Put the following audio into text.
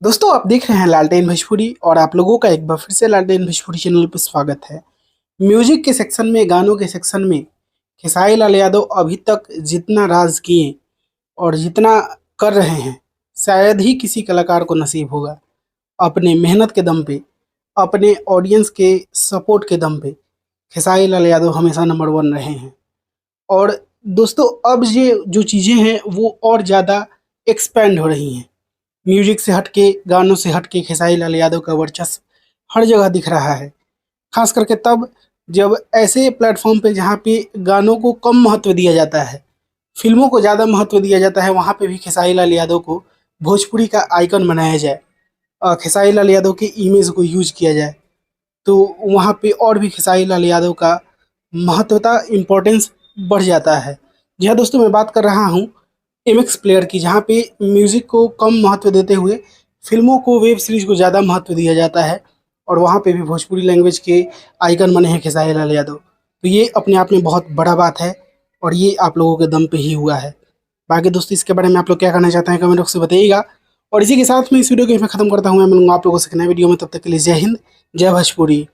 दोस्तों आप देख रहे हैं लालटेन भोजपुरी और आप लोगों का एक बार फिर से लालटेन भोजपुरी चैनल पर स्वागत है। म्यूजिक के सेक्शन में, गानों के सेक्शन में खेसारी लाल यादव अभी तक जितना राज किए और जितना कर रहे हैं शायद ही किसी कलाकार को नसीब होगा। अपने मेहनत के दम पे, अपने ऑडियंस के सपोर्ट के दम पे खेसारी लाल यादव हमेशा नंबर वन रहे हैं। और दोस्तों अब ये जो चीज़ें हैं वो और ज़्यादा एक्सपेंड हो रही हैं। म्यूजिक से हटके, गानों से हटके खेसारी लाल यादव का वर्चस्व हर जगह दिख रहा है। खास करके तब जब ऐसे प्लेटफॉर्म पे जहाँ पे गानों को कम महत्व दिया जाता है, फिल्मों को ज़्यादा महत्व दिया जाता है, वहाँ पे भी खेसारी लाल यादव को भोजपुरी का आइकन बनाया जाए, खेसारी लाल यादव के इमेज को यूज किया जाए, तो वहाँ पे और भी खेसारी लाल यादव का महत्वता, इम्पोर्टेंस बढ़ जाता है। जी हाँ दोस्तों, मैं बात कर रहा हूँ एमएक्स प्लेयर की, जहाँ पे म्यूज़िक को कम महत्व देते हुए फिल्मों को, वेब सीरीज को ज़्यादा महत्व दिया जाता है। और वहाँ पे भी भोजपुरी लैंग्वेज के आइकन बने हैं खेसारी लाल यादव। तो ये अपने आप में बहुत बड़ा बात है और ये आप लोगों के दम पे ही हुआ है। बाकी दोस्तों इसके बारे में आप लोग क्या कहना चाहते हैं कमेंट बॉक्स में बताइएगा। और इसी के साथ मैं इस वीडियो को यहाँ पे खत्म करता हूँ। मैं मिलूंगा आप लोगों से नए वीडियो में, तब तक के लिए जय हिंद, जय भोजपुरी।